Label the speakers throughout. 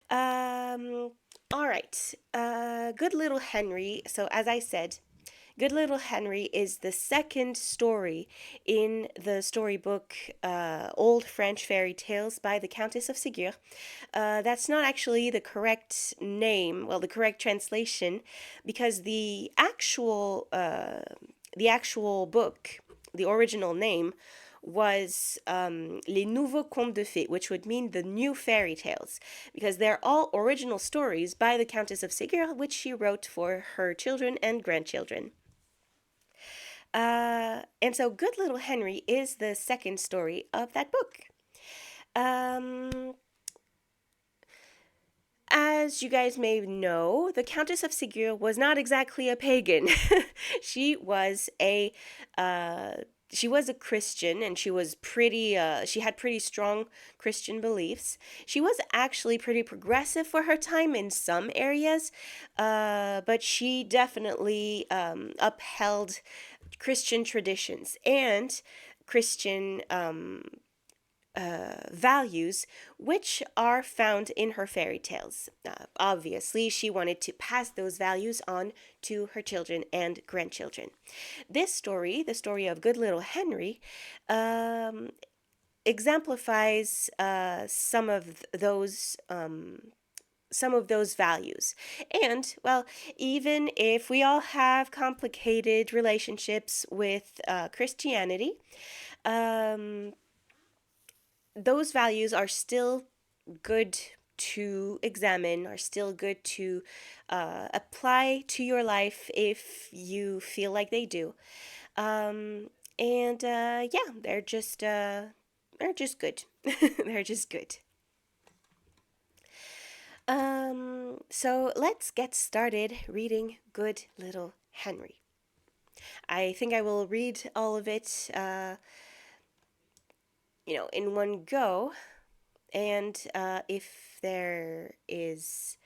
Speaker 1: Um, all right. Good Little Henry. So, as I said, Good Little Henry is the second story in the storybook Old French Fairy Tales by the Countess of Segur. That's not actually the correct name, well, the correct translation, because the actual book, the original name, was Les Nouveaux Contes de Fées, which would mean the new fairy tales, because they're all original stories by the Countess of Segur, which she wrote for her children and grandchildren. And so Good Little Henry is the second story of that book. Um, as you guys may know, the Countess of Segur was not exactly a pagan. she was a uh, she was a Christian, and she had pretty strong Christian beliefs. She was actually pretty progressive for her time in some areas, but she definitely upheld Christian traditions and Christian values, which are found in her fairy tales. Obviously, she wanted to pass those values on to her children and grandchildren. This story, the story of Good Little Henry, um, exemplifies some of those values. And, well, even if we all have complicated relationships with Christianity, um, those values are still good to examine, are still good to apply to your life if you feel like they do. And yeah, they're just good. they're just good. So let's get started reading Good Little Henry. I think I will read all of it, in one go. And if there is,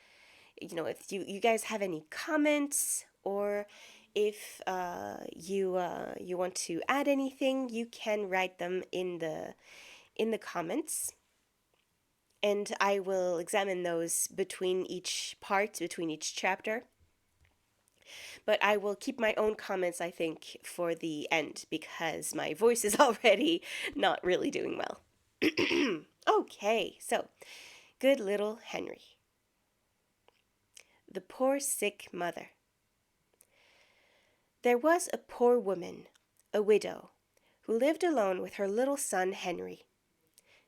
Speaker 1: if you guys have any comments, or if you want to add anything, you can write them in the comments, and I will examine those between each chapter. But I will keep my own comments, I think, for the end, because my voice is already not really doing well. Okay, so Good Little Henry. The Poor Sick Mother. There was a poor woman, a widow, who lived alone with her little son Henry.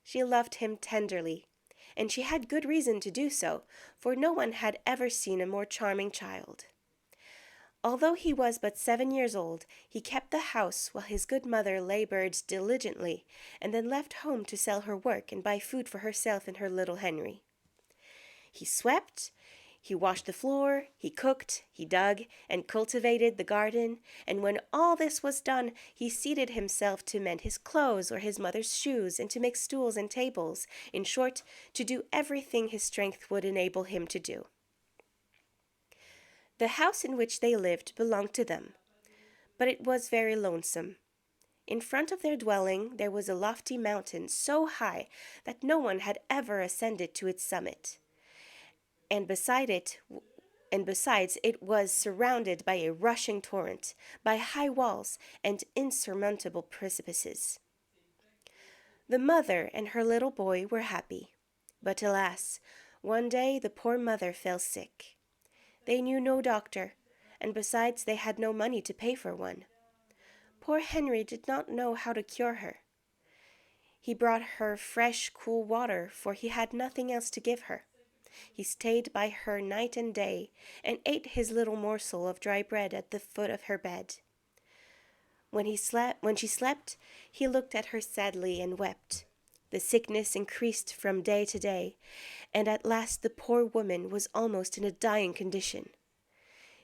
Speaker 1: She loved him tenderly, and she had good reason to do so, for no one had ever seen a more charming child. Although he was but 7 years old, he kept the house while his good mother labored diligently, and then left home to sell her work and buy food for herself and her little Henry. He swept, he washed the floor, he cooked, he dug, and cultivated the garden, and when all this was done, he seated himself to mend his clothes or his mother's shoes, and to make stools and tables, in short, to do everything his strength would enable him to do. The house in which they lived belonged to them, but it was very lonesome. In front of their dwelling there was a lofty mountain so high that no one had ever ascended to its summit, and besides it was surrounded by a rushing torrent, by high walls and insurmountable precipices. The mother and her little boy were happy, but alas, one day the poor mother fell sick. They knew no doctor, and besides they had no money to pay for one. Poor Henry did not know how to cure her. He brought her fresh, cool water, for he had nothing else to give her. He stayed by her night and day, and ate his little morsel of dry bread at the foot of her bed. When she slept, he looked at her sadly and wept. The sickness increased from day to day, and at last the poor woman was almost in a dying condition.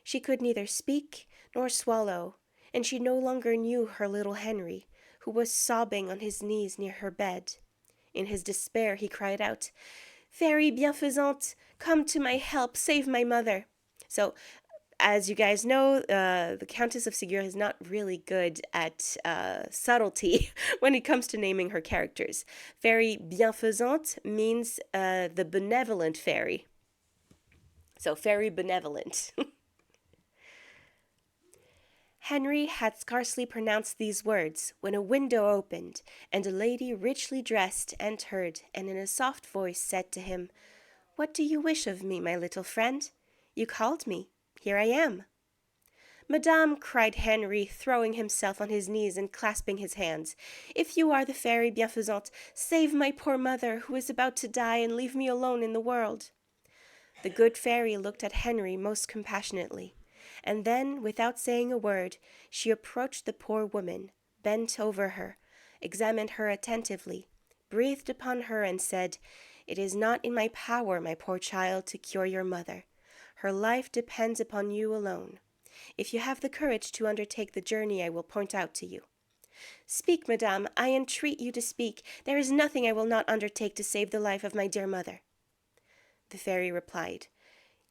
Speaker 1: She could neither speak nor swallow, and she no longer knew her little Henry, who was sobbing on his knees near her bed. In his despair he cried out, "Fairy bienfaisante, come to my help, save my mother." So, as you guys know, the Countess of Segur is not really good at subtlety when it comes to naming her characters. Fairy bienfaisante means the benevolent fairy. So, fairy benevolent. Henry had scarcely pronounced these words when a window opened, and a lady richly dressed entered, and in a soft voice said to him, "What do you wish of me, my little friend? You called me. Here I am." "Madame," cried Henry, throwing himself on his knees and clasping his hands, "if you are the fairy bienfaisante, save my poor mother, who is about to die, and leave me alone in the world." The good fairy looked at Henry most compassionately, and then, without saying a word, she approached the poor woman, bent over her, examined her attentively, breathed upon her, and said, "It is not in my power, my poor child, to cure your mother. Her life depends upon you alone. If you have the courage to undertake the journey I will point out to you." "Speak, madame, I entreat you to speak. There is nothing I will not undertake to save the life of my dear mother." The fairy replied,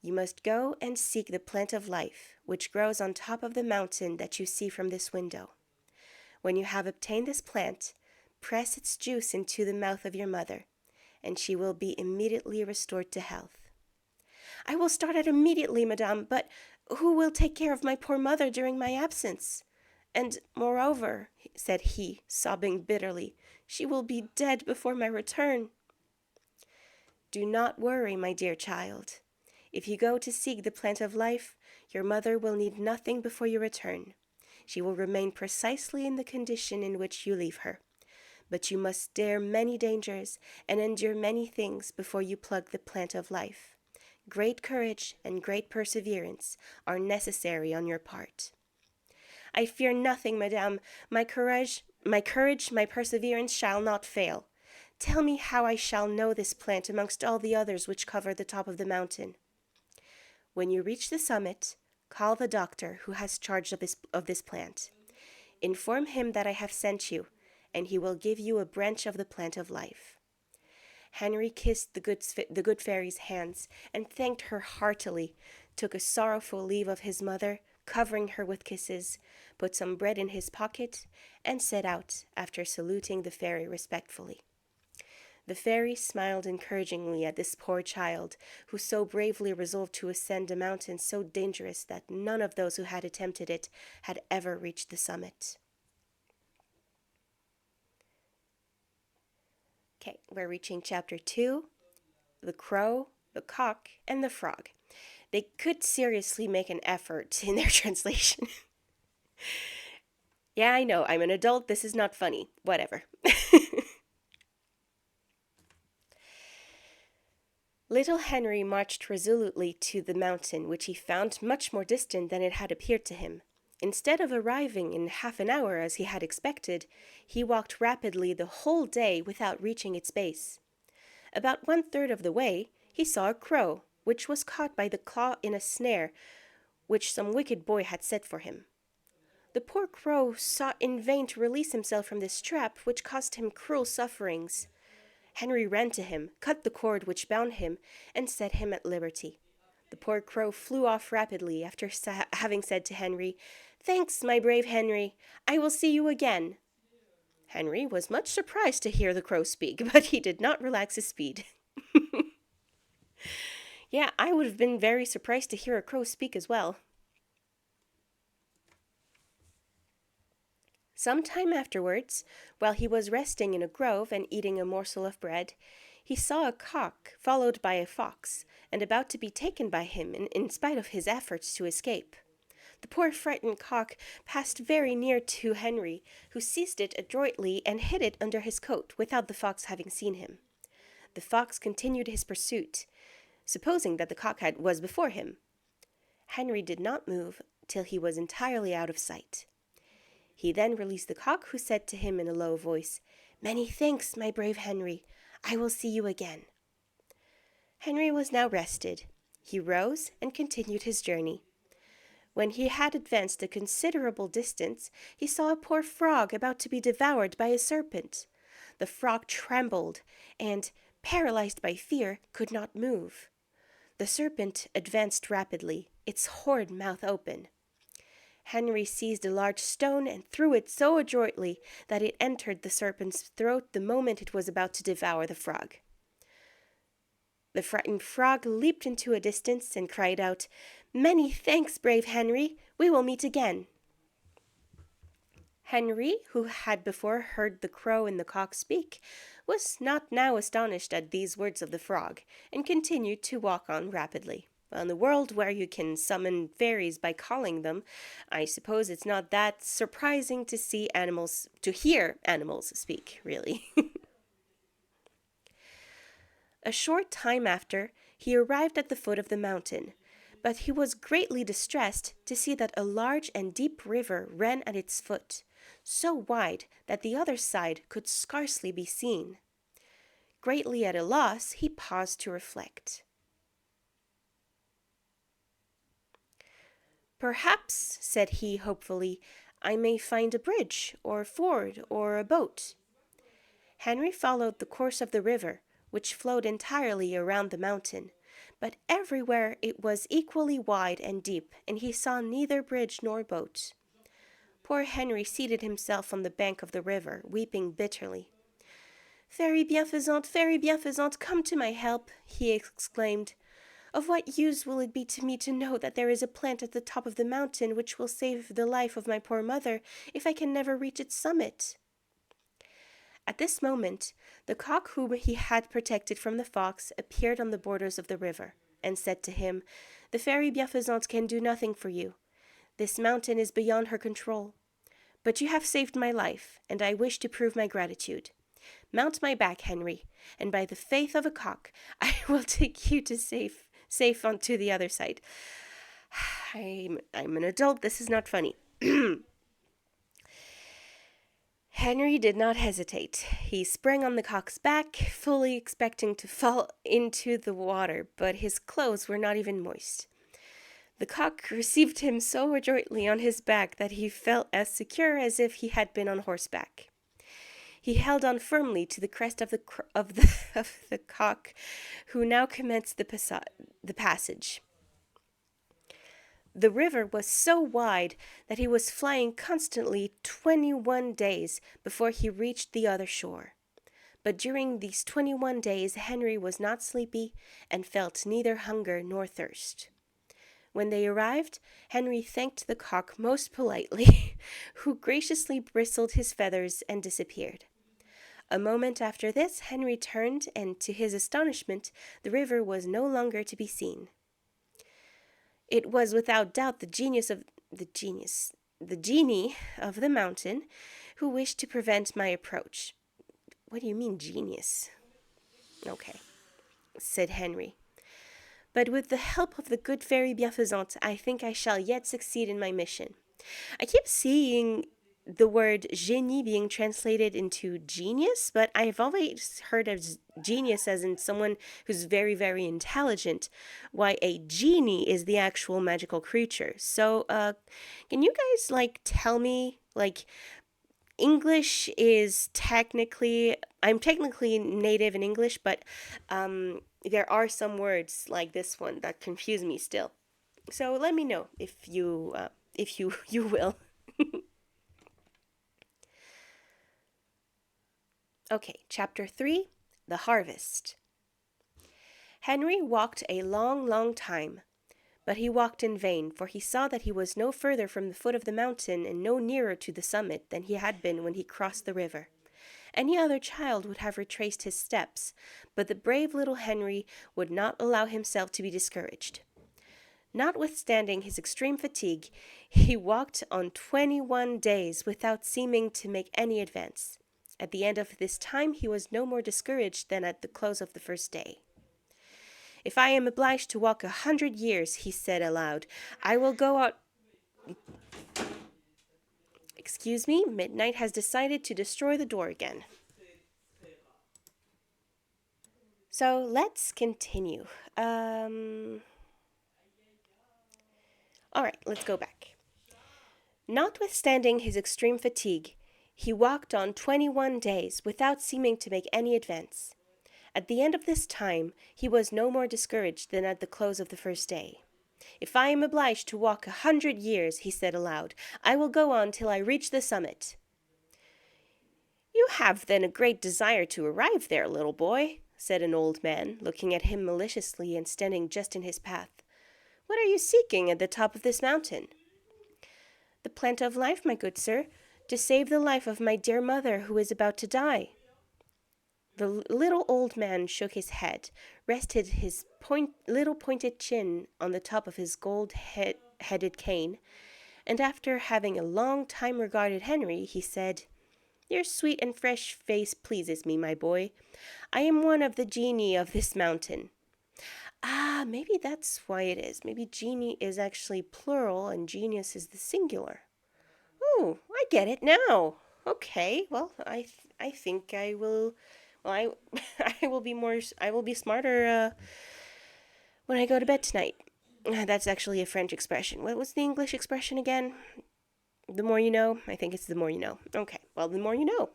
Speaker 1: "You must go and seek the plant of life, which grows on top of the mountain that you see from this window. When you have obtained this plant, press its juice into the mouth of your mother, and she will be immediately restored to health." "I will start out immediately, madame, but who will take care of my poor mother during my absence? And, moreover," said he, sobbing bitterly, "she will be dead before my return." "Do not worry, my dear child. If you go to seek the plant of life, your mother will need nothing before you return. She will remain precisely in the condition in which you leave her. But you must dare many dangers and endure many things before you pluck the plant of life. Great courage and great perseverance are necessary on your part." "I fear nothing, madame. My courage, my perseverance shall not fail. Tell me how I shall know this plant amongst all the others which cover the top of the mountain." "When you reach the summit, call the doctor who has charge of this plant. Inform him that I have sent you, and he will give you a branch of the plant of life." Henry kissed the good fairy's hands and thanked her heartily, took a sorrowful leave of his mother, covering her with kisses, put some bread in his pocket, and set out after saluting the fairy respectfully. The fairy smiled encouragingly at this poor child, who so bravely resolved to ascend a mountain so dangerous that none of those who had attempted it had ever reached the summit. Okay, we're reaching chapter 2, the crow, the cock, and the frog. They could seriously make an effort in their translation. Yeah, I know, I'm an adult, this is not funny. Whatever. Little Henry marched resolutely to the mountain, which he found much more distant than it had appeared to him. Instead of arriving in half an hour as he had expected, he walked rapidly the whole day without reaching its base. About 1/3 of the way, he saw a crow, which was caught by the claw in a snare which some wicked boy had set for him. The poor crow sought in vain to release himself from this trap, which caused him cruel sufferings. Henry ran to him, cut the cord which bound him, and set him at liberty. The poor crow flew off rapidly after having said to Henry, "Thanks, my brave Henry. I will see you again." Henry was much surprised to hear the crow speak, but he did not relax his speed. Yeah, I would have been very surprised to hear a crow speak as well. Some time afterwards, while he was resting in a grove and eating a morsel of bread, he saw a cock followed by a fox, and about to be taken by him in spite of his efforts to escape. The poor frightened cock passed very near to Henry, who seized it adroitly and hid it under his coat without the fox having seen him. The fox continued his pursuit, supposing that the cock was before him. Henry did not move till he was entirely out of sight. He then released the cock, who said to him in a low voice, "Many thanks, my brave Henry. I will see you again." Henry was now rested. He rose and continued his journey. When he had advanced a considerable distance, he saw a poor frog about to be devoured by a serpent. The frog trembled and, paralyzed by fear, could not move. The serpent advanced rapidly, its horrid mouth open. Henry seized a large stone and threw it so adroitly that it entered the serpent's throat the moment it was about to devour the frog. The frightened frog leaped into a distance and cried out, "Many thanks, brave Henry. We will meet again." Henry, who had before heard the crow and the cock speak, was not now astonished at these words of the frog, and continued to walk on rapidly. Well, in the world where you can summon fairies by calling them, I suppose it's not that surprising to hear animals speak, really. A short time after, he arrived at the foot of the mountain, but he was greatly distressed to see that a large and deep river ran at its foot, so wide that the other side could scarcely be seen. Greatly at a loss, he paused to reflect. "Perhaps," said he hopefully, "I may find a bridge, or ford, or a boat." Henry followed the course of the river, which flowed entirely around the mountain, but everywhere it was equally wide and deep, and he saw neither bridge nor boat. Poor Henry seated himself on the bank of the river, weeping bitterly. Fairy bienfaisante, come to my help," he exclaimed. "Of what use will it be to me to know that there is a plant at the top of the mountain which will save the life of my poor mother, if I can never reach its summit?" At this moment, the cock whom he had protected from the fox appeared on the borders of the river, and said to him, "The fairy bienfaisante can do nothing for you. This mountain is beyond her control. But you have saved my life, and I wish to prove my gratitude. Mount my back, Henry, and by the faith of a cock, I will take you to safe onto the other side." I'm an adult, this is not funny. Henry did not hesitate. He sprang on the cock's back, fully expecting to fall into the water, but his clothes were not even moist. The cock received him so adroitly on his back that he felt as secure as if he had been on horseback. He held on firmly to the crest of the cock, who now commenced the passage. The river was so wide that he was flying constantly 21 days before he reached the other shore. But during these 21 days Henry was not sleepy and felt neither hunger nor thirst. When they arrived, Henry thanked the cock most politely, who graciously bristled his feathers and disappeared. A moment after this, Henry turned, and to his astonishment, the river was no longer to be seen. It was without doubt the genie of the mountain, who wished to prevent my approach. "What do you mean, genius?" "Okay," said Henry. "But with the help of the good fairy bienfaisante, I think I shall yet succeed in my mission." I keep seeing the word génie being translated into genius, but I've always heard of genius as in someone who's very, very intelligent, why a genie is the actual magical creature. So, can you guys, tell me, English is I'm technically native in English, but there are some words like this one that confuse me still. So let me know if you will. Okay, chapter 3, The Harvest. Henry walked a long, long time, but he walked in vain, for he saw that he was no further from the foot of the mountain and no nearer to the summit than he had been when he crossed the river. Any other child would have retraced his steps, but the brave little Henry would not allow himself to be discouraged. Notwithstanding his extreme fatigue, he walked on 21 days without seeming to make any advance. At the end of this time, he was no more discouraged than at the close of the first day. "If I am obliged to walk 100 years, he said aloud, I will go out. Excuse me, midnight has decided to destroy the door again. So let's continue. All right, let's go back. Notwithstanding his extreme fatigue, he walked on 21 days without seeming to make any advance. At the end of this time, he was no more discouraged than at the close of the first day. "If I am obliged to walk 100 years," he said aloud, "I will go on till I reach the summit." "You have then a great desire to arrive there, little boy," said an old man, looking at him maliciously and standing just in his path. "What are you seeking at the top of this mountain?" "The plant of life, my good sir, to save the life of my dear mother who is about to die." The little old man shook his head, rested his little pointed chin on the top of his gold-headed cane, and after having a long time regarded Henry, he said, "Your sweet and fresh face pleases me, my boy. I am one of the genii of this mountain." Ah, maybe that's why it is. Maybe genie is actually plural and genius is the singular. Oh, I get it now. Okay, well, I think I will. Well, I I will be smarter when I go to bed tonight. That's actually a French expression. What was the English expression again? The more you know. I think it's the more you know. Okay, well, the more you know.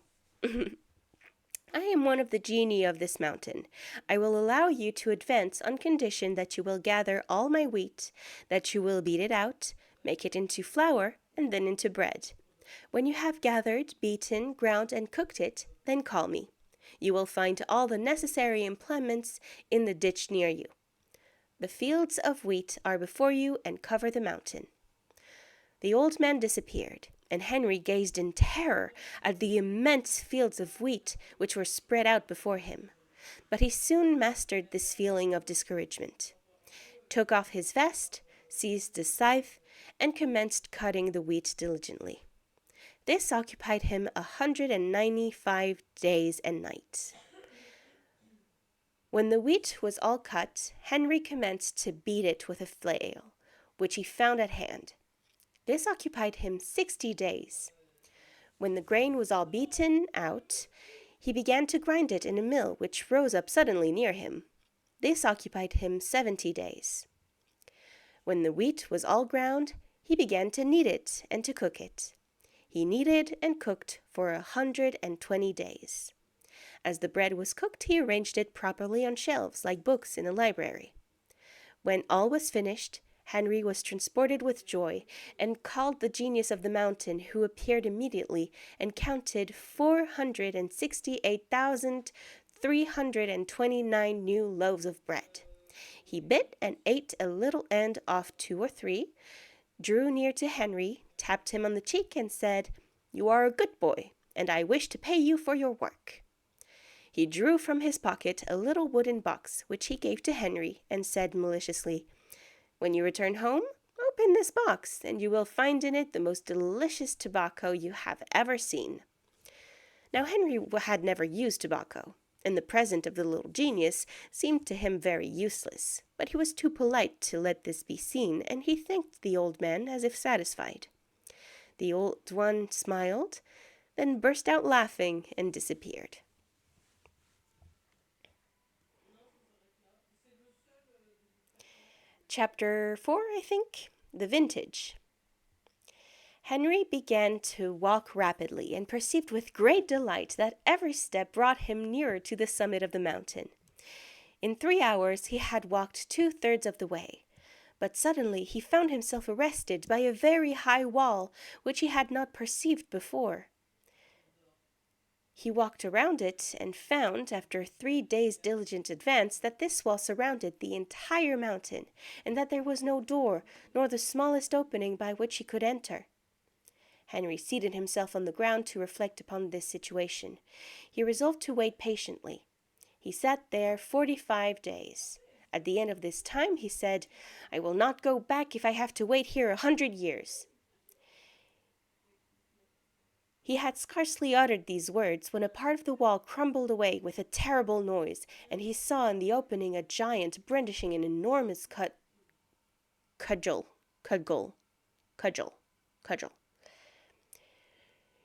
Speaker 1: I am one of the genii of this mountain. I will allow you to advance on condition that you will gather all my wheat, that you will beat it out, make it into flour, and then into bread. When you have gathered, beaten, ground, and cooked it, then call me. You will find all the necessary implements in the ditch near you. The fields of wheat are before you and cover the mountain." The old man disappeared, and Henry gazed in terror at the immense fields of wheat which were spread out before him. But he soon mastered this feeling of discouragement, took off his vest, seized the scythe, and commenced cutting the wheat diligently. This occupied him 195 days and nights. When the wheat was all cut, Henry commenced to beat it with a flail, which he found at hand. This occupied him 60 days. When the grain was all beaten out, he began to grind it in a mill which rose up suddenly near him. This occupied him 70 days. When the wheat was all ground, he began to knead it and to cook it. He kneaded and cooked for 120 days. As the bread was cooked, he arranged it properly on shelves, like books in a library. When all was finished, Henry was transported with joy, and called the genius of the mountain, who appeared immediately, and counted 468,329 new loaves of bread. He bit and ate a little end off 2 or 3, drew near to Henry, tapped him on the cheek, and said, "You are a good boy, and I wish to pay you for your work." He drew from his pocket a little wooden box, which he gave to Henry, and said maliciously, "When you return home, open this box, and you will find in it the most delicious tobacco you have ever seen." Now Henry had never used tobacco, and the present of the little genius seemed to him very useless, but he was too polite to let this be seen, and he thanked the old man as if satisfied. The old one smiled, then burst out laughing and disappeared. Chapter 4, I think, The Vintage. Henry began to walk rapidly and perceived with great delight that every step brought him nearer to the summit of the mountain. In 3 hours he had walked 2/3 of the way, but suddenly he found himself arrested by a very high wall which he had not perceived before. He walked around it and found, after 3 days' diligent advance, that this wall surrounded the entire mountain, and that there was no door, nor the smallest opening by which he could enter. Henry seated himself on the ground to reflect upon this situation. He resolved to wait patiently. He sat there 45 days. At the end of this time, he said, "I will not go back if I have to wait here 100 years." He had scarcely uttered these words when a part of the wall crumbled away with a terrible noise, and he saw in the opening a giant brandishing an enormous cudgel.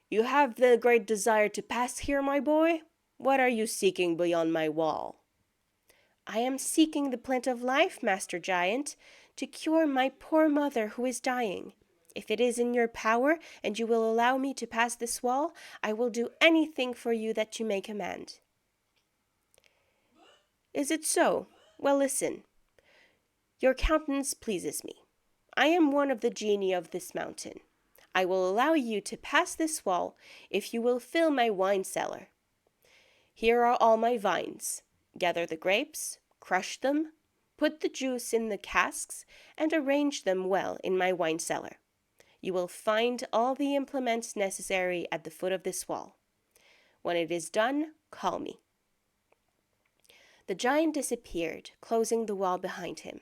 Speaker 1: "You have the great desire to pass here, my boy? What are you seeking beyond my wall?" "I am seeking the plant of life, Master Giant, to cure my poor mother who is dying. If it is in your power, and you will allow me to pass this wall, I will do anything for you that you may command." Is it so? Well, listen. Your countenance pleases me. I am one of the genii of this mountain. I will allow you to pass this wall if you will fill my wine cellar. Here are all my vines. Gather the grapes, crush them, put the juice in the casks, and arrange them well in my wine cellar. You will find all the implements necessary at the foot of this wall. When it is done, call me." The giant disappeared, closing the wall behind him.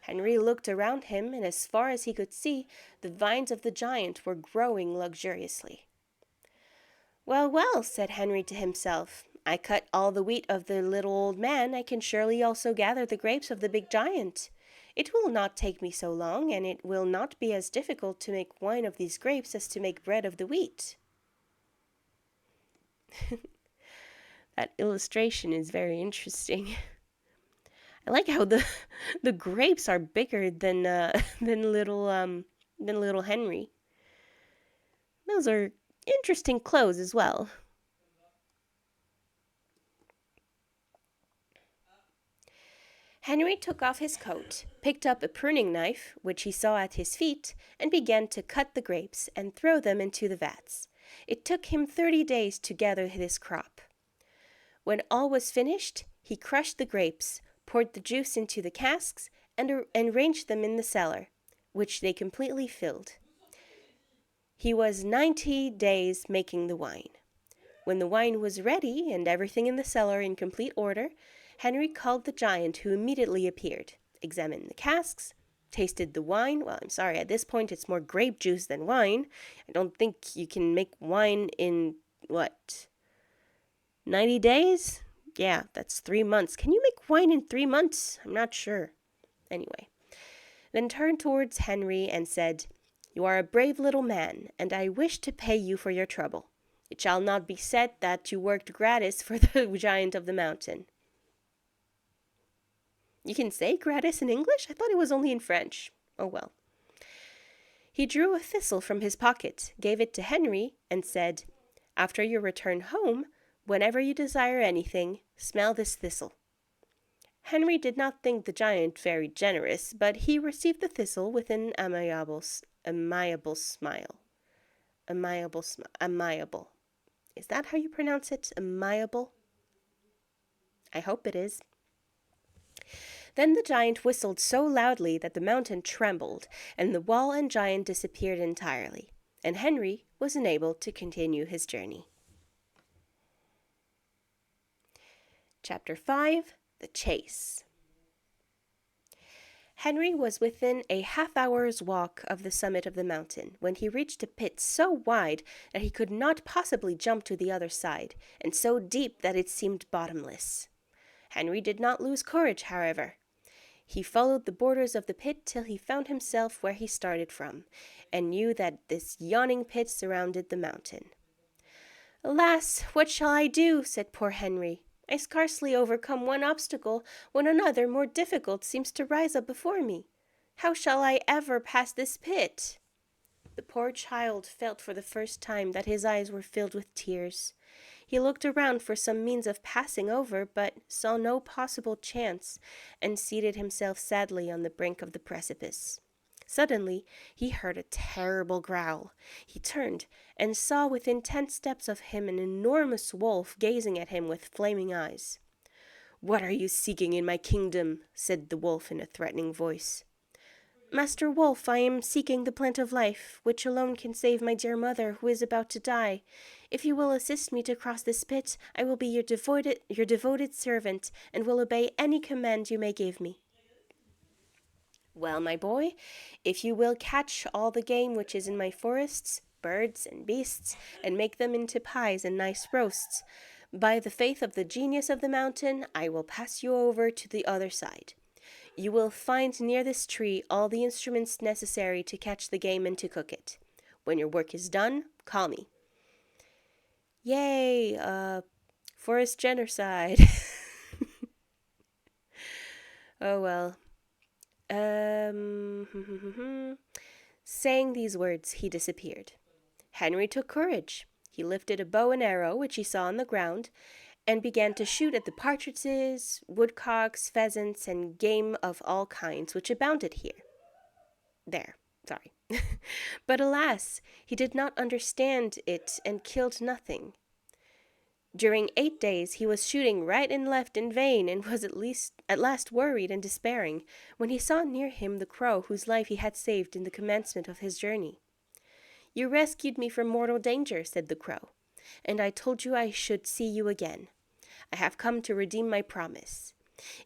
Speaker 1: Henry looked around him, and as far as he could see, the vines of the giant were growing luxuriously. "Well, well," said Henry to himself, "I cut all the wheat of the little old man, I can surely also gather the grapes of the big giant. It will not take me so long, and it will not be as difficult to make wine of these grapes as to make bread of the wheat." That illustration is very interesting. I like how the the grapes are bigger than than little Henry. Those are interesting clothes as well. Henry took off his coat, picked up a pruning knife, which he saw at his feet, and began to cut the grapes and throw them into the vats. It took him 30 days to gather this crop. When all was finished, he crushed the grapes, poured the juice into the casks, and arranged them in the cellar, which they completely filled. He was 90 days making the wine. When the wine was ready and everything in the cellar in complete order, Henry called the giant, who immediately appeared, examined the casks, tasted the wine. Well, I'm sorry, at this point it's more grape juice than wine. I don't think you can make wine in, 90 days? Yeah, that's 3 months. Can you make wine in 3 months? I'm not sure. Anyway, then turned towards Henry and said, "You are a brave little man, and I wish to pay you for your trouble. It shall not be said that you worked gratis for the giant of the mountain." You can say gratis in English? I thought it was only in French. Oh well. He drew a thistle from his pocket, gave it to Henry, and said, "After your return home, whenever you desire anything, smell this thistle." Henry did not think the giant very generous, but he received the thistle with an amiable smile. Amiable. Is that how you pronounce it? Amiable? I hope it is. Then the giant whistled so loudly that the mountain trembled, and the wall and giant disappeared entirely, and Henry was enabled to continue his journey. Chapter 5: The Chase. Henry was within a half-hour's walk of the summit of the mountain when he reached a pit so wide that he could not possibly jump to the other side, and so deep that it seemed bottomless. Henry did not lose courage, however. He followed the borders of the pit till he found himself where he started from, and knew that this yawning pit surrounded the mountain. "Alas, what shall I do?" said poor Henry. "I scarcely overcome one obstacle when another more difficult seems to rise up before me. How shall I ever pass this pit?" The poor child felt for the first time that his eyes were filled with tears. He looked around for some means of passing over, but saw no possible chance, and seated himself sadly on the brink of the precipice. Suddenly, he heard a terrible growl. He turned, and saw within 10 steps of him an enormous wolf gazing at him with flaming eyes. "What are you seeking in my kingdom?" said the wolf in a threatening voice. "Master Wolf, I am seeking the plant of life, which alone can save my dear mother, who is about to die. If you will assist me to cross this pit, I will be your devoted servant, and will obey any command you may give me." "Well, my boy, if you will catch all the game which is in my forests, birds and beasts, and make them into pies and nice roasts, by the faith of the genius of the mountain, I will pass you over to the other side. You will find near this tree all the instruments necessary to catch the game and to cook it. When your work is done, call me." Yay, forest genocide. Oh well. Saying these words, he disappeared. Henry took courage. He lifted a bow and arrow, which he saw on the ground, and began to shoot at the partridges, woodcocks, pheasants, and game of all kinds which abounded here. There, sorry. But alas, he did not understand it and killed nothing. During 8 days he was shooting right and left in vain, and was at last worried and despairing, when he saw near him the crow whose life he had saved in the commencement of his journey. "You rescued me from mortal danger," said the crow, "and I told you I should see you again. I have come to redeem my promise.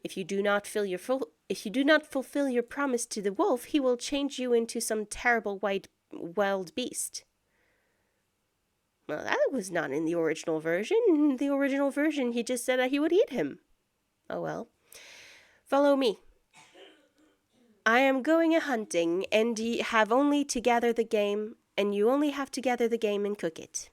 Speaker 1: If you do not fulfill your promise to the wolf, he will change you into some terrible wild beast." Well, that was not in the original version. In the original version, he just said that he would eat him. Oh well. "Follow me. I am going a-hunting, and you have only to gather the game, and you only have to gather the game and cook it."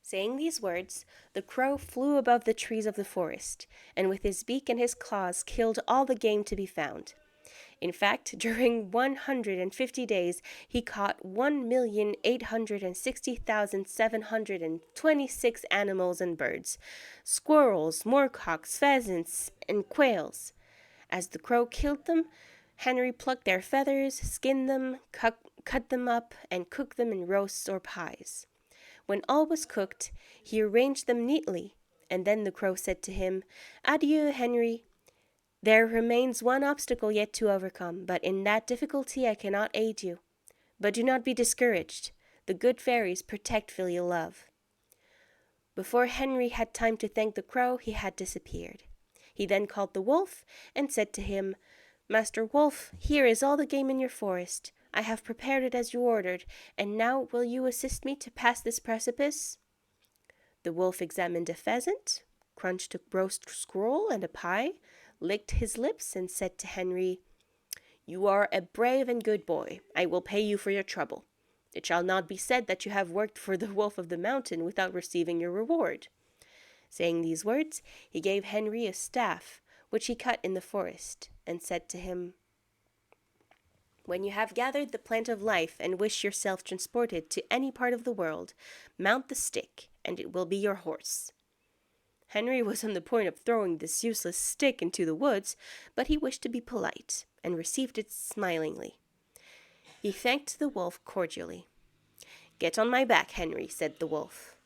Speaker 1: Saying these words, the crow flew above the trees of the forest, and with his beak and his claws killed all the game to be found. In fact, during 150 days, he caught 1,860,726 animals and birds, squirrels, moorcocks, pheasants, and quails. As the crow killed them, Henry plucked their feathers, skinned them, cut them up, and cooked them in roasts or pies. When all was cooked, he arranged them neatly, and then the crow said to him, "Adieu, Henry. There remains one obstacle yet to overcome, but in that difficulty I cannot aid you. But do not be discouraged. The good fairies protect filial love." Before Henry had time to thank the crow, he had disappeared. He then called the wolf and said to him, "Master Wolf, here is all the game in your forest. I have prepared it as you ordered, and now will you assist me to pass this precipice?" The wolf examined a pheasant, crunched a roast squirrel and a pie, licked his lips, and said to Henry, "You are a brave and good boy. I will pay you for your trouble. It shall not be said that you have worked for the wolf of the mountain without receiving your reward." Saying these words, he gave Henry a staff, which he cut in the forest, and said to him, "When you have gathered the plant of life and wish yourself transported to any part of the world, mount the stick, and it will be your horse." Henry was on the point of throwing this useless stick into the woods, but he wished to be polite, and received it smilingly. He thanked the wolf cordially. "Get on my back, Henry," said the wolf.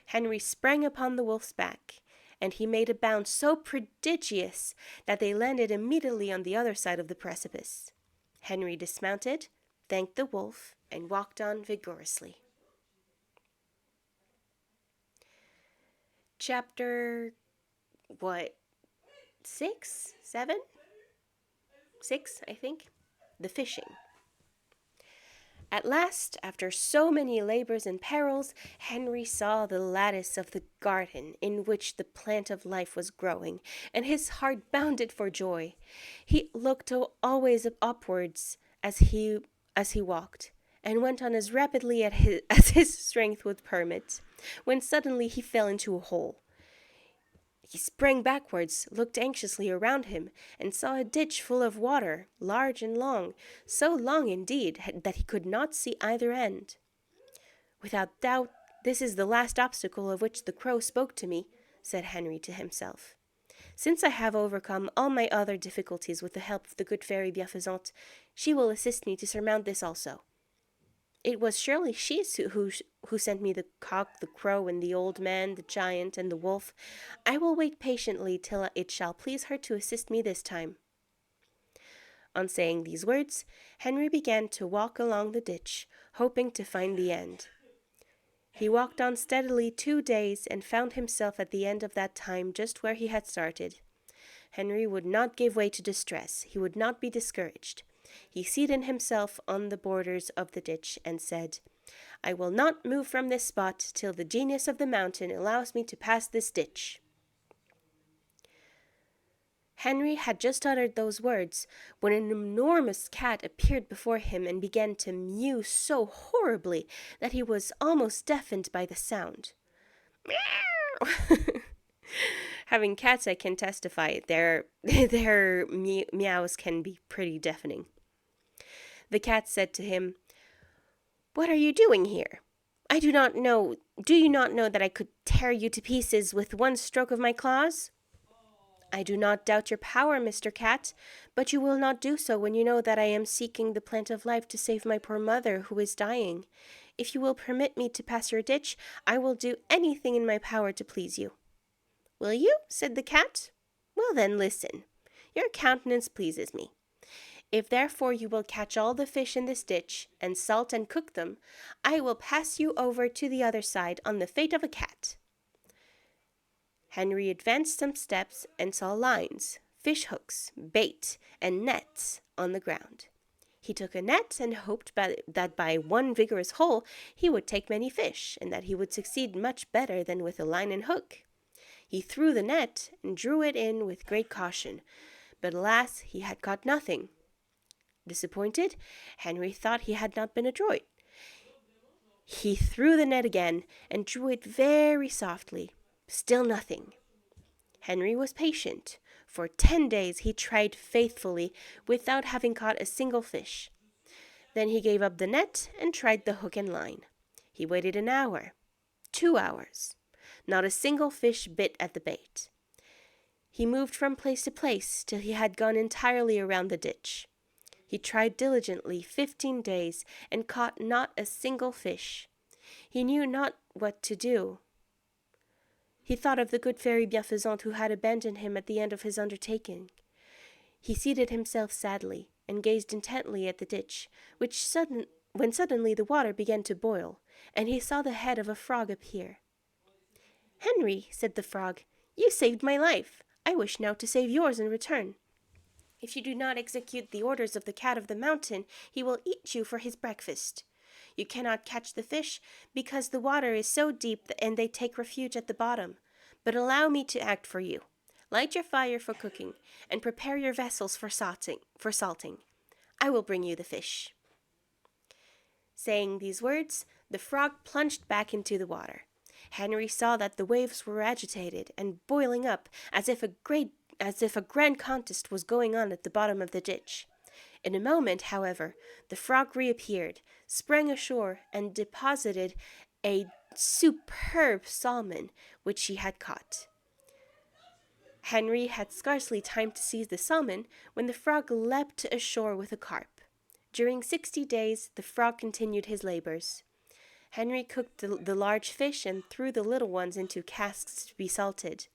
Speaker 1: Henry sprang upon the wolf's back, and he made a bound so prodigious that they landed immediately on the other side of the precipice. Henry dismounted, thanked the wolf, and walked on vigorously. Chapter, 6? 7? 6, I think. The fishing. At last, after so many labors and perils, Henry saw the lattice of the garden in which the plant of life was growing, and his heart bounded for joy. He looked always upwards as he walked, and went on as rapidly as his strength would permit, when suddenly he fell into a hole. He sprang backwards, looked anxiously around him, and saw a ditch full of water, large and long, so long indeed that he could not see either end. "Without doubt, this is the last obstacle of which the crow spoke to me," said Henry to himself. "Since I have overcome all my other difficulties with the help of the good fairy Bienfaisante, she will assist me to surmount this also. It was surely she who sent me the cock, the crow, and the old man, the giant, and the wolf. I will wait patiently till it shall please her to assist me this time." On saying these words, Henry began to walk along the ditch, hoping to find the end. He walked on steadily 2 days, and found himself at the end of that time just where he had started. Henry would not give way to distress. He would not be discouraged. He seated himself on the borders of the ditch and said, "I will not move from this spot till the genius of the mountain allows me to pass this ditch." Henry had just uttered those words when an enormous cat appeared before him and began to mew so horribly that he was almost deafened by the sound. Meow! Having cats, I can testify, their meows can be pretty deafening. The cat said to him, "What are you doing here? I do not know. Do you not know that I could tear you to pieces with one stroke of my claws?" "I do not doubt your power, Mr. Cat, but you will not do so when you know that I am seeking the plant of life to save my poor mother, who is dying. If you will permit me to pass your ditch, I will do anything in my power to please you." "Will you?" said the cat. "Well then, listen. Your countenance pleases me. If therefore you will catch all the fish in this ditch, and salt and cook them, I will pass you over to the other side on the fate of a cat." Henry advanced some steps and saw lines, fish hooks, bait, and nets on the ground. He took a net and hoped that by one vigorous haul he would take many fish, and that he would succeed much better than with a line and hook. He threw the net and drew it in with great caution, but alas, he had caught nothing. Disappointed, Henry thought he had not been adroit. He threw the net again and drew it very softly. Still nothing. Henry was patient. For 10 days he tried faithfully without having caught a single fish. Then he gave up the net and tried the hook and line. He waited an hour, 2 hours. Not a single fish bit at the bait. He moved from place to place till he had gone entirely around the ditch. He tried diligently 15 days and caught not a single fish. He knew not what to do. He thought of the good fairy bienfaisante who had abandoned him at the end of his undertaking. He seated himself sadly and gazed intently at the ditch, when suddenly the water began to boil, and he saw the head of a frog appear. "Henry," said the frog, "you saved my life. I wish now to save yours in return. If you do not execute the orders of the cat of the mountain, he will eat you for his breakfast. You cannot catch the fish because the water is so deep and they take refuge at the bottom. But allow me to act for you. Light your fire for cooking and prepare your vessels for salting. I will bring you the fish." Saying these words, the frog plunged back into the water. Henry saw that the waves were agitated and boiling up as if a grand contest was going on at the bottom of the ditch. In a moment, however, the frog reappeared, sprang ashore, and deposited a superb salmon which he had caught. Henry had scarcely time to seize the salmon when the frog leapt ashore with a carp. During 60 days, the frog continued his labors. Henry cooked the large fish and threw the little ones into casks to be salted.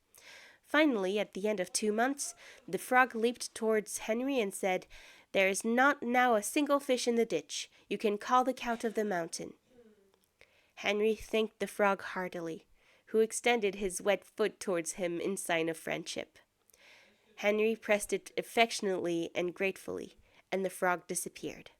Speaker 1: Finally, at the end of 2 months, the frog leaped towards Henry and said, "There is not now a single fish in the ditch. You can call the Count of the Mountain." Henry thanked the frog heartily, who extended his wet foot towards him in sign of friendship. Henry pressed it affectionately and gratefully, and the frog disappeared.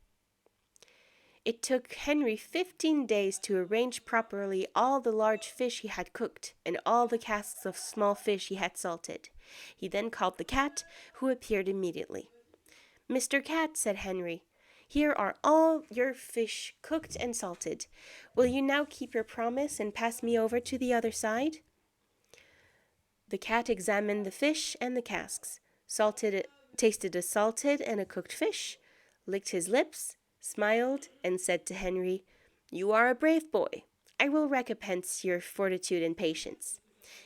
Speaker 1: It took Henry 15 days to arrange properly all the large fish he had cooked and all the casks of small fish he had salted. He then called the cat, who appeared immediately. "Mr. Cat," said Henry, "here are all your fish cooked and salted. Will you now keep your promise and pass me over to the other side?" The cat examined the fish and the casks, tasted a salted and a cooked fish, licked his lips, smiled, and said to Henry, "You are a brave boy. I will recompense your fortitude and patience.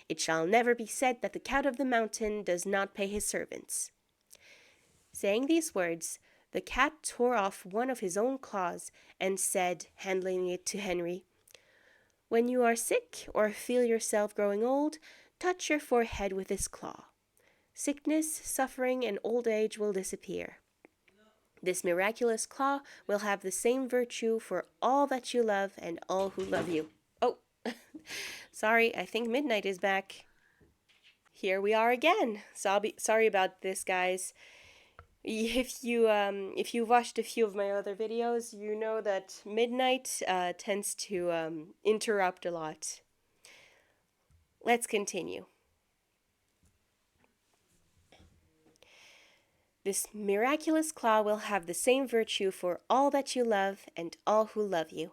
Speaker 1: It shall never be said that the Count of the Mountain does not pay his servants." Saying these words, the cat tore off one of his own claws and said, handing it to Henry, "When you are sick or feel yourself growing old, touch your forehead with this claw. Sickness, suffering, and old age will disappear. This miraculous claw will have the same virtue for all that you love and all who love you." Oh, sorry, I think midnight is back. Here we are again. Sorry about this, guys. If you watched a few of my other videos, you know that midnight tends to interrupt a lot. Let's continue. This miraculous claw will have the same virtue for all that you love and all who love you.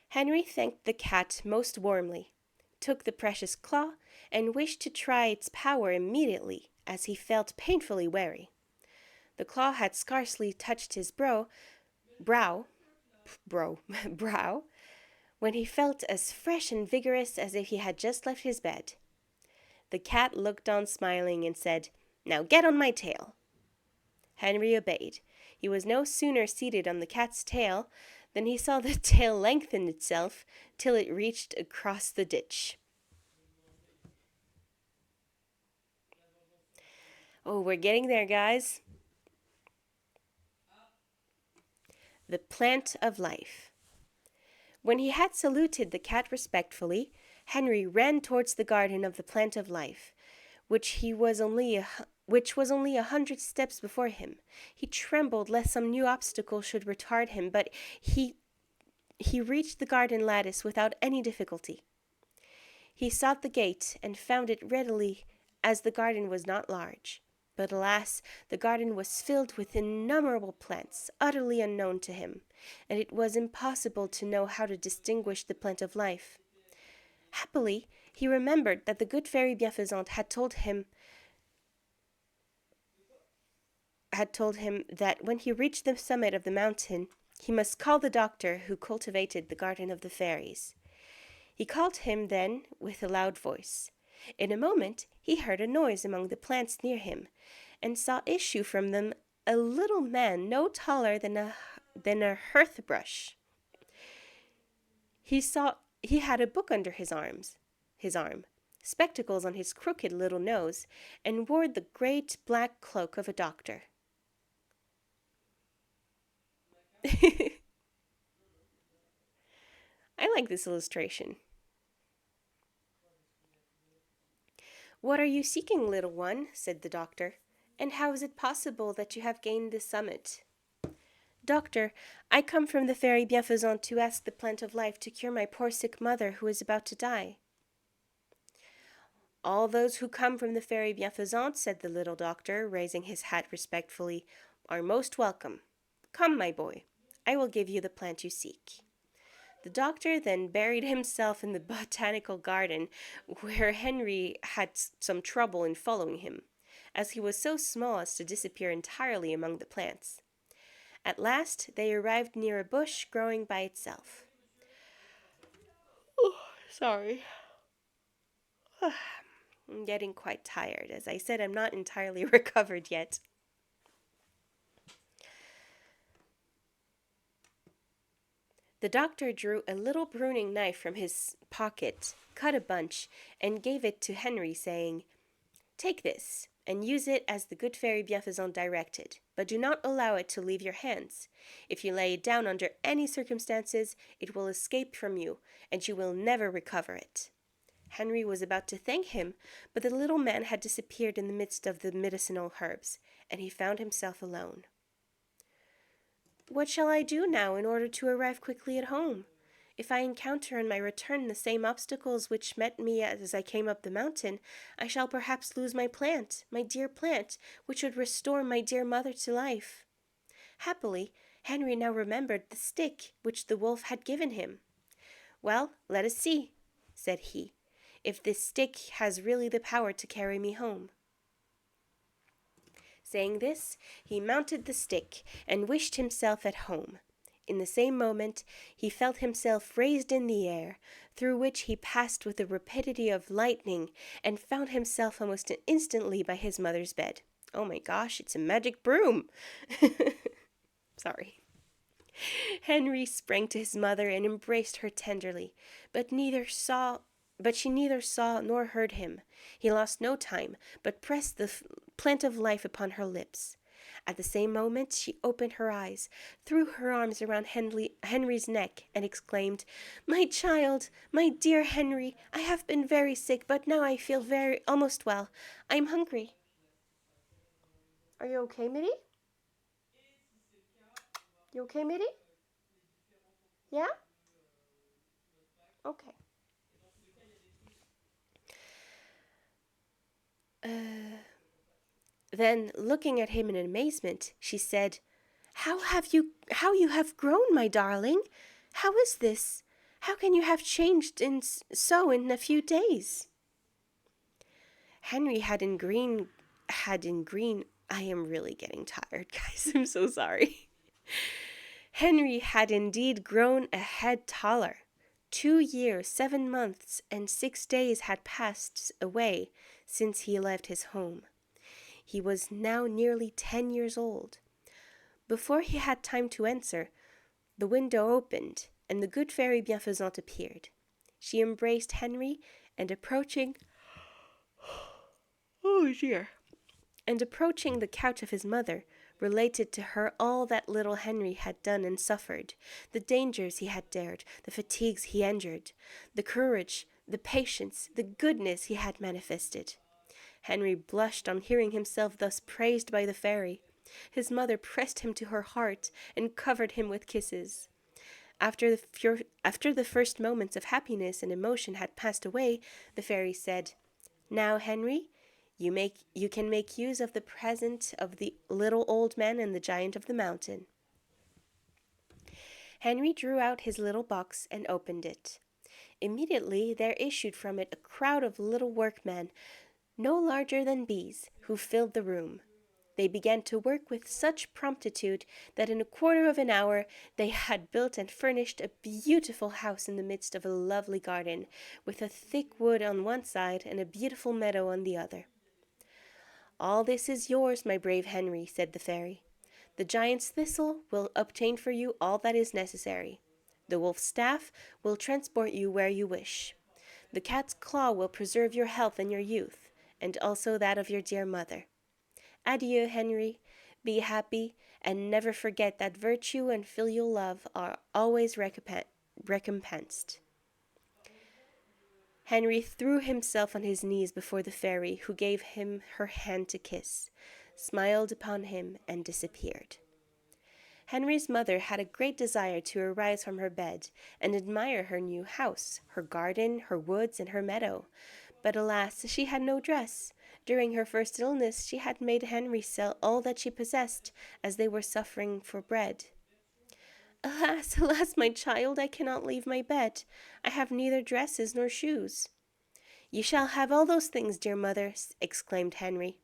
Speaker 1: Henry thanked the cat most warmly, took the precious claw, and wished to try its power immediately, as he felt painfully weary. The claw had scarcely touched his brow, brow, when he felt as fresh and vigorous as if he had just left his bed. The cat looked on smiling and said, "Now get on my tail." Henry obeyed. He was no sooner seated on the cat's tail than he saw the tail lengthen itself till it reached across the ditch. Oh, we're getting there, guys. The plant of life. When he had saluted the cat respectfully, Henry ran towards the garden of the plant of life, which was only 100 steps before him. He trembled lest some new obstacle should retard him, but he reached the garden lattice without any difficulty. He sought the gate and found it readily, as the garden was not large. But alas, the garden was filled with innumerable plants, utterly unknown to him, and it was impossible to know how to distinguish the plant of life. Happily, he remembered that the good fairy Bienfaisante had told him that when he reached the summit of the mountain, he must call the doctor who cultivated the garden of the fairies. He called him then with a loud voice. In a moment he heard a noise among the plants near him, and saw issue from them a little man no taller than a hearth brush. He had a book under his arm, spectacles on his crooked little nose, and wore the great black cloak of a doctor. I like this illustration. "What are you seeking, little one?" said the doctor. "And how is it possible that you have gained this summit?" "Doctor, I come from the fairy Bienfaisante to ask the plant of life to cure my poor sick mother who is about to die." "All those who come from the fairy Bienfaisante," said the little doctor, raising his hat respectfully, "are most welcome. Come, my boy, I will give you the plant you seek." The doctor then buried himself in the botanical garden, where Henry had some trouble in following him, as he was so small as to disappear entirely among the plants. At last they arrived near a bush growing by itself. Oh, sorry. I'm getting quite tired. As I said, I'm not entirely recovered yet. The doctor drew a little pruning knife from his pocket, cut a bunch, and gave it to Henry, saying, "Take this, and use it as the good fairy Bienfaisante directed, but do not allow it to leave your hands. If you lay it down under any circumstances, it will escape from you, and you will never recover it." Henry was about to thank him, but the little man had disappeared in the midst of the medicinal herbs, and he found himself alone. "What shall I do now in order to arrive quickly at home? If I encounter on my return the same obstacles which met me as I came up the mountain, I shall perhaps lose my plant, my dear plant, which would restore my dear mother to life." Happily, Henry now remembered the stick which the wolf had given him. "Well, let us see," said he, "if this stick has really the power to carry me home." Saying this, he mounted the stick and wished himself at home. In the same moment, he felt himself raised in the air, through which he passed with the rapidity of lightning, and found himself almost instantly by his mother's bed. Oh my gosh, it's a magic broom! Sorry. Henry sprang to his mother and embraced her tenderly, but she neither saw nor heard him. He lost no time, but pressed the plant of life upon her lips. At the same moment she opened her eyes, threw her arms around Henry's neck, and exclaimed, "My child, my dear Henry, I have been very sick, but now I feel almost well. I'm hungry." Are you okay, Mitty? You okay, Mitty? Yeah? Okay. Then, looking at him in amazement, she said, How you have grown, my darling? How is this? How can you have changed in a few days?" Henry had in green, I am really getting tired, guys. I'm so sorry. Henry had indeed grown a head taller. 2 years, 7 months, and 6 days had passed away since he left his home. He was now nearly 10 years old. Before he had time to answer, the window opened, and the good fairy Bienfaisante appeared. She embraced Henry, and oh dear, and approaching the couch of his mother, related to her all that little Henry had done and suffered, the dangers he had dared, the fatigues he endured, the courage, the patience, the goodness he had manifested. Henry blushed on hearing himself thus praised by the fairy. His mother pressed him to her heart and covered him with kisses. After the first moments of happiness and emotion had passed away, the fairy said, "Now, Henry, you can make use of the present of the little old man and the giant of the mountain." Henry drew out his little box and opened it. Immediately there issued from it a crowd of little workmen, no larger than bees, who filled the room. They began to work with such promptitude that in a quarter of an hour they had built and furnished a beautiful house in the midst of a lovely garden, with a thick wood on one side and a beautiful meadow on the other. "All this is yours, my brave Henry," said the fairy. "The giant's thistle will obtain for you all that is necessary. The wolf's staff will transport you where you wish. The cat's claw will preserve your health and your youth, and also that of your dear mother. Adieu, Henry. Be happy, and never forget that virtue and filial love are always recompensed." Henry threw himself on his knees before the fairy, who gave him her hand to kiss, smiled upon him, and disappeared. Henry's mother had a great desire to arise from her bed and admire her new house, her garden, her woods, and her meadow. But alas, she had no dress. During her first illness, she had made Henry sell all that she possessed, as they were suffering for bread. "Alas, alas, my child, I cannot leave my bed. I have neither dresses nor shoes." "You shall have all those things, dear mother," exclaimed Henry.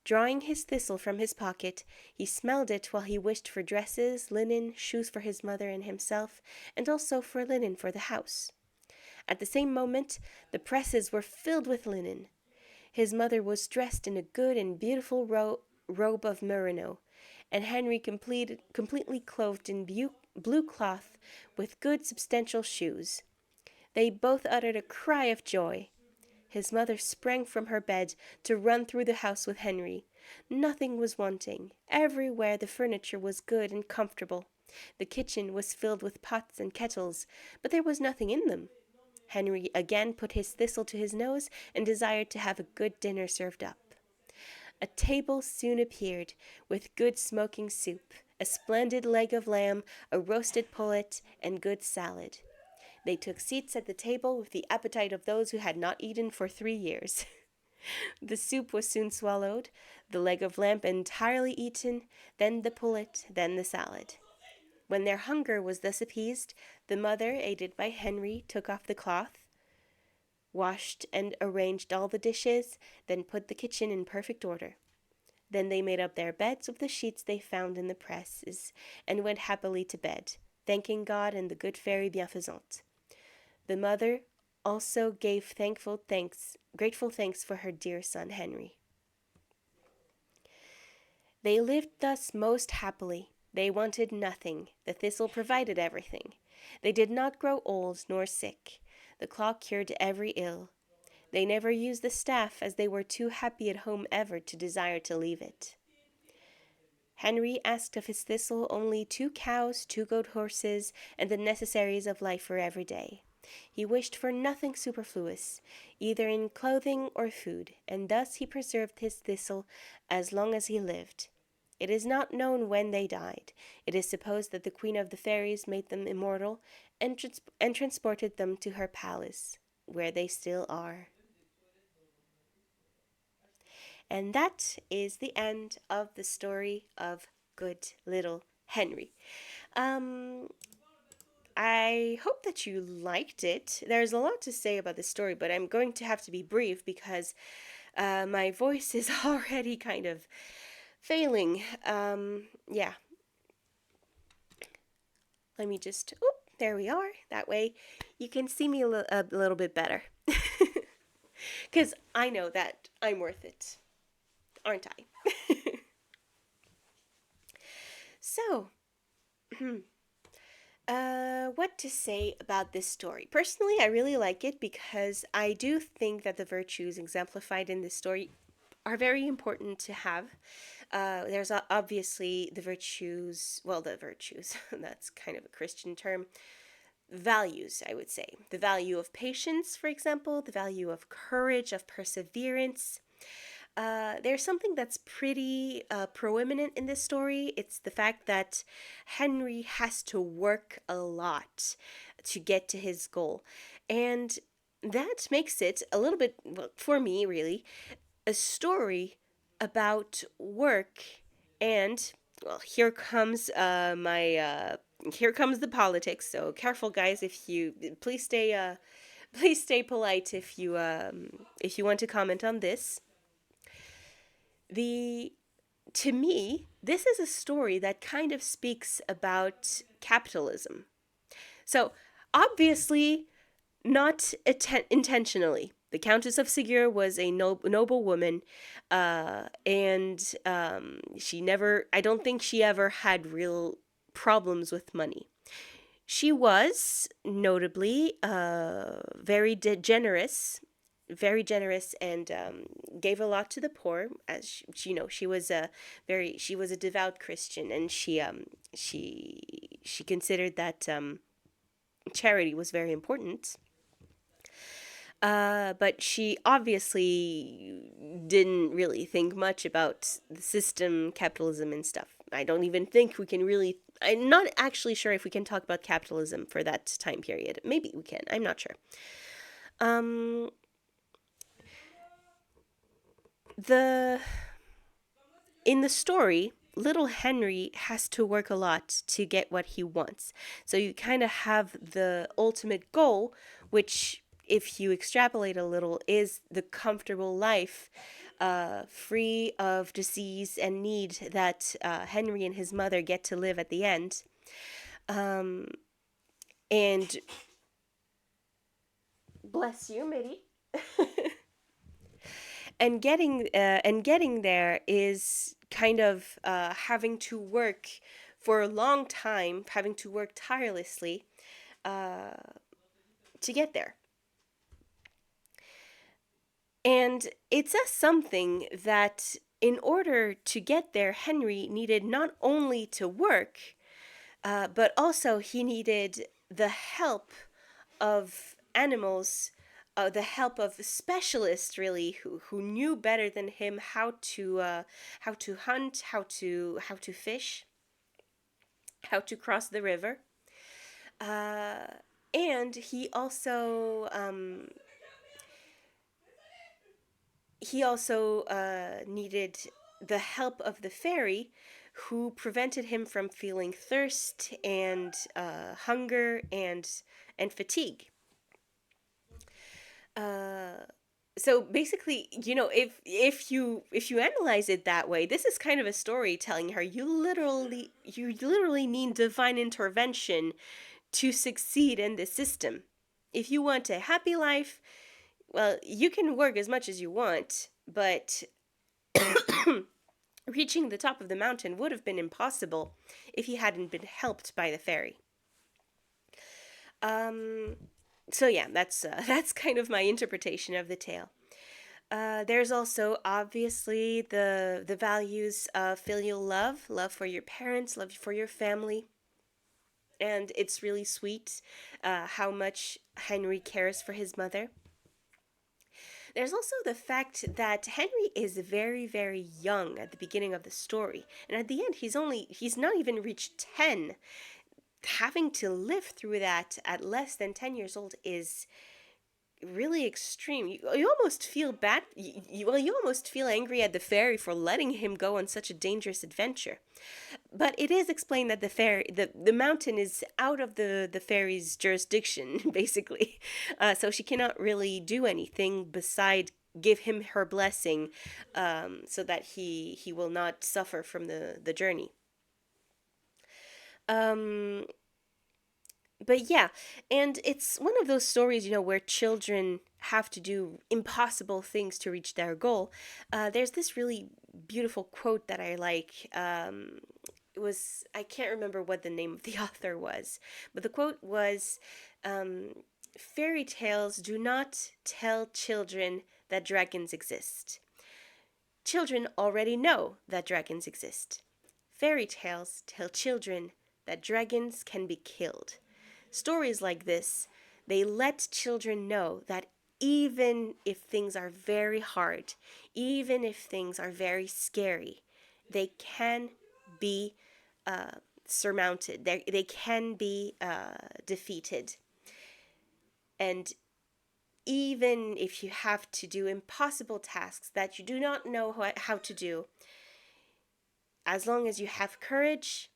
Speaker 1: Drawing his thistle from his pocket, he smelled it while he wished for dresses, linen, shoes for his mother and himself, and also for linen for the house. At the same moment, the presses were filled with linen. His mother was dressed in a good and beautiful robe of merino, and Henry completely clothed in blue cloth with good substantial shoes. They both uttered a cry of joy. His mother sprang from her bed to run through the house with Henry. Nothing was wanting. Everywhere the furniture was good and comfortable. The kitchen was filled with pots and kettles, but there was nothing in them. Henry again put his thistle to his nose and desired to have a good dinner served up. A table soon appeared, with good smoking soup, a splendid leg of lamb, a roasted pullet, and good salad. They took seats at the table with the appetite of those who had not eaten for 3 years. The soup was soon swallowed, the leg of lamb entirely eaten, then the pullet, then the salad. When their hunger was thus appeased, the mother, aided by Henry, took off the cloth, washed and arranged all the dishes, then put the kitchen in perfect order. Then they made up their beds with the sheets they found in the presses, and went happily to bed, thanking God and the good fairy Bienfaisante. The mother also gave grateful thanks for her dear son Henry. They lived thus most happily. They wanted nothing. The thistle provided everything. They did not grow old nor sick. The clock cured every ill. They never used the staff, as they were too happy at home ever to desire to leave it. Henry asked of his thistle only 2 cows, 2 goat horses, and the necessaries of life for every day. He wished for nothing superfluous, either in clothing or food, and thus he preserved his thistle as long as he lived. It is not known when they died. It is supposed that the Queen of the Fairies made them immortal and transported them to her palace, where they still are. And that is the end of the story of Good Little Henry. I hope that you liked it. There's a lot to say about the story, but I'm going to have to be brief because my voice is already kind of failing. Yeah. Let me just, oh, there we are. That way you can see me a little bit better. Because I know that I'm worth it, aren't I? So, what to say about this story? Personally, I really like it because I do think that the virtues exemplified in this story are very important to have. There's obviously the virtues, well, the virtues, that's kind of a Christian term. Values, I would say. The value of patience, for example, the value of courage, of perseverance. There's something that's pretty proeminent in this story. It's the fact that Henry has to work a lot to get to his goal. And that makes it a little bit, well, for me, really, a story about work and, well, here comes my here comes the politics. So careful, guys. If you please stay please stay polite if you want to comment on this. The To me, this is a story that kind of speaks about capitalism. So obviously, not intentionally. The Countess of Segur was a noble woman, and she never, I don't think she ever had real problems with money. She was notably very generous, and gave a lot to the poor. As she was a she was a devout Christian, and she considered that charity was very important. But she obviously didn't really think much about the system, capitalism, and stuff. I don't even think we can really. I'm not actually sure if we can talk about capitalism for that time period. Maybe we can. I'm not sure. Um, the In the story, little Henry has to work a lot to get what he wants. So you kind of have the ultimate goal, which, if you extrapolate a little, is the comfortable life, free of disease and need that Henry and his mother get to live at the end. Um, and bless you, Mitty. And getting there is kind of having to work for a long time, having to work tirelessly uh, to get there. And it says something that in order to get there, Henry needed not only to work, but also he needed the help of animals, the help of specialists, really, who knew better than him how to hunt, how to fish, how to cross the river. Uh, and he also needed the help of the fairy, who prevented him from feeling thirst and hunger and fatigue. Uh, so basically, if you analyze it that way, this is kind of a story telling her you literally need divine intervention to succeed in this system. If you want a happy life, well, you can work as much as you want, but reaching the top of the mountain would have been impossible if he hadn't been helped by the fairy. Um, so yeah, that's kind of my interpretation of the tale. There's also obviously the values of filial love, love for your parents, love for your family, and it's really sweet how much Henry cares for his mother. There's also the fact that Henry is very, very young at the beginning of the story, and at the end he's not even reached 10. Having to live through that at less than 10 years old is really extreme. You almost feel bad. You almost feel angry at the fairy for letting him go on such a dangerous adventure. But it is explained that the mountain is out of the fairy's jurisdiction, basically. So she cannot really do anything beside give him her blessing, so that he will not suffer from the journey. Um, But yeah, and it's one of those stories, where children have to do impossible things to reach their goal. There's this really beautiful quote that I like. It was, I can't remember what the name of the author was, but the quote was, um, fairy tales do not tell children that dragons exist. Children already know that dragons exist. Fairy tales tell children that dragons can be killed. Stories like this, they let children know that even if things are very hard, even if things are very scary, they can be surmounted. They can be defeated. And even if you have to do impossible tasks that you do not know how to do, as long as you have courage,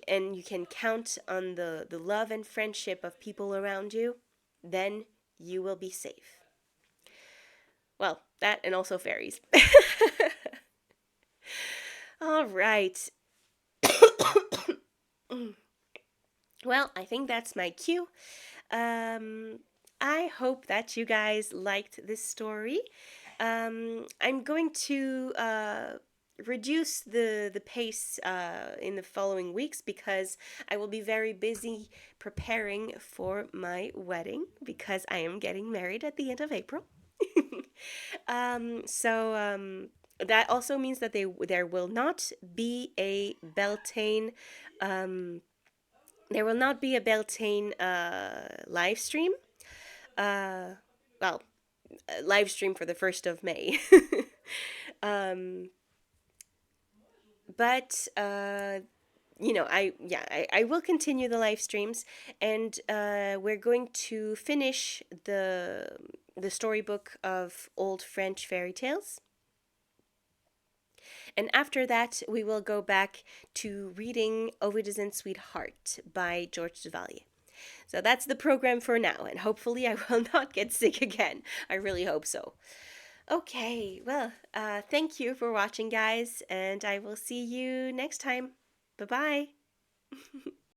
Speaker 1: and you can count on the love and friendship of people around you, then you will be safe. Well, that and also fairies. All right. Well, I think that's my cue. Um, I hope that you guys liked this story. I'm going to reduce the pace in the following weeks because I will be very busy preparing for my wedding because I am getting married at the end of April. So that also means that there will not be a Beltane um, there will not be a Beltane live stream. Uh, well, live stream for the 1st of May. um, but I will continue the live streams, and we're going to finish the storybook of old French fairy tales. And after that, we will go back to reading Ovid's Sweetheart by George Duvalier. So that's the program for now, and hopefully I will not get sick again. I really hope so. Okay, well, thank you for watching, guys, and I will see you next time. Bye bye.